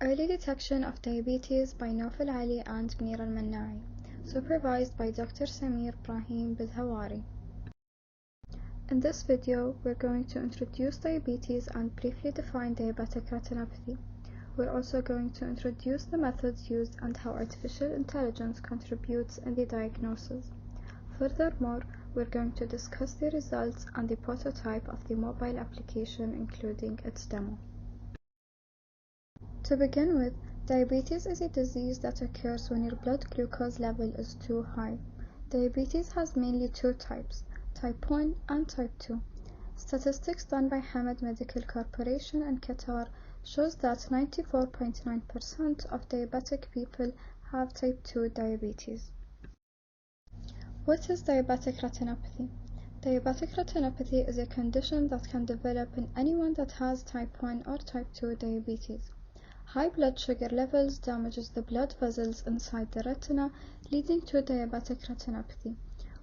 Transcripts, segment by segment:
Early Detection of Diabetes by Naufal Ali and Munir al-Mannai, supervised by Dr. Samir Brahim Bidhawari. In this video, we're going to introduce diabetes and briefly define diabetic retinopathy. We're also going to introduce the methods used and how artificial intelligence contributes in the diagnosis. Furthermore, we're going to discuss the results and the prototype of the mobile application, including its demo. To begin with, diabetes is a disease that occurs when your blood glucose level is too high. Diabetes has mainly two types, type 1 and type 2. Statistics done by Hamad Medical Corporation in Qatar shows that 94.9% of diabetic people have type 2 diabetes. What is diabetic retinopathy? Diabetic retinopathy is a condition that can develop in anyone that has type 1 or type 2 diabetes. High blood sugar levels damages the blood vessels inside the retina, leading to diabetic retinopathy,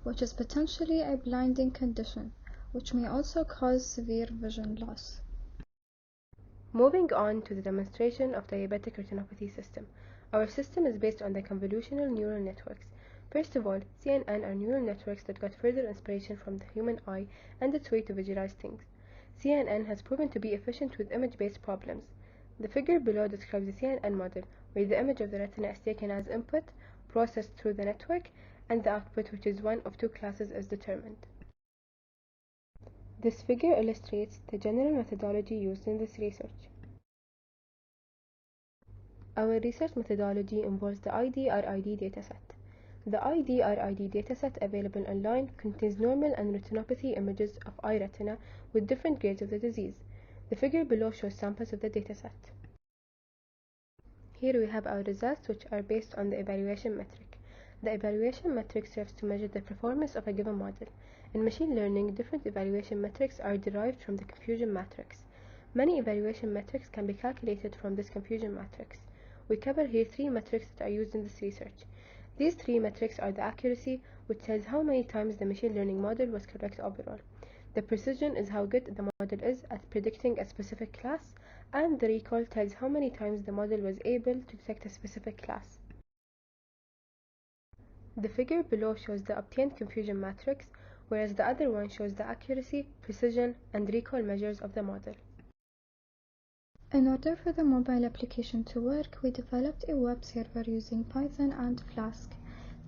which is potentially a blinding condition, which may also cause severe vision loss. Moving on to the demonstration of diabetic retinopathy system. Our system is based on the convolutional neural networks. First of all, CNN are neural networks that got further inspiration from the human eye and its way to visualize things. CNN has proven to be efficient with image-based problems. The figure below describes the CNN model, where the image of the retina is taken as input, processed through the network, and the output, which is one of two classes, is determined. This figure illustrates the general methodology used in this research. Our research methodology involves the IDRID dataset. The IDRID dataset available online contains normal and retinopathy images of eye retina with different grades of the disease. The figure below shows samples of the dataset. Here we have our results, which are based on the evaluation metric. The evaluation metric serves to measure the performance of a given model. In machine learning, different evaluation metrics are derived from the confusion matrix. Many evaluation metrics can be calculated from this confusion matrix. We cover here three metrics that are used in this research. These three metrics are the accuracy, which tells how many times the machine learning model was correct overall. The precision is how good the model is at predicting a specific class, and the recall tells how many times the model was able to detect a specific class. The figure below shows the obtained confusion matrix, whereas the other one shows the accuracy, precision, and recall measures of the model. In order for the mobile application to work, we developed a web server using Python and Flask.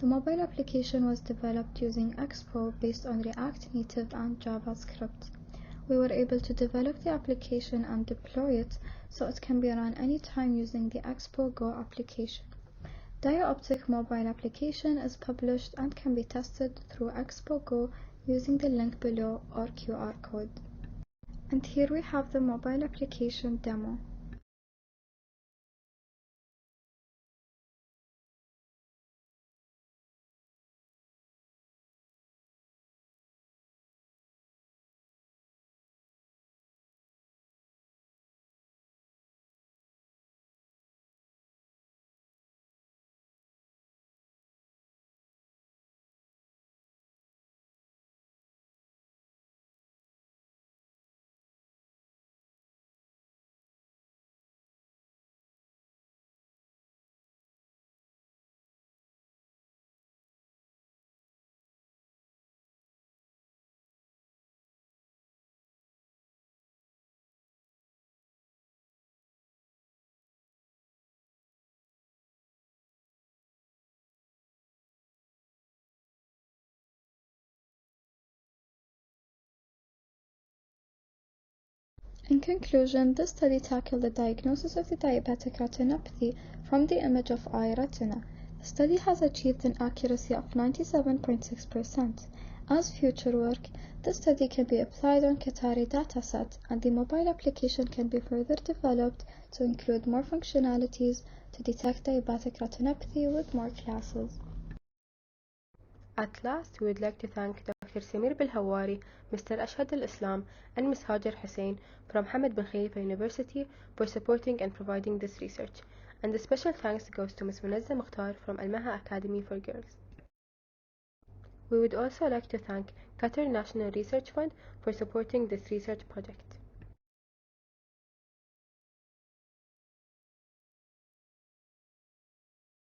The mobile application was developed using Expo based on React Native and JavaScript. We were able to develop the application and deploy it so it can be run anytime using the Expo Go application. Dioptic mobile application is published and can be tested through Expo Go using the link below or QR code. And here we have the mobile application demo. In conclusion, this study tackled the diagnosis of the diabetic retinopathy from the image of eye retina. The study has achieved an accuracy of 97.6%. As future work, this study can be applied on Qatari dataset, and the mobile application can be further developed to include more functionalities to detect diabetic retinopathy with more classes. At last, we would like to thank Dr. Samir Bilhawari, Mr. Ashhad al-Islam, and Ms. Hajar Hussain from Hamad bin Khalifa University for supporting and providing this research. And a special thanks goes to Ms. Munazza Mukhtar from Al-Maha Academy for Girls. We would also like to thank Qatar National Research Fund for supporting this research project.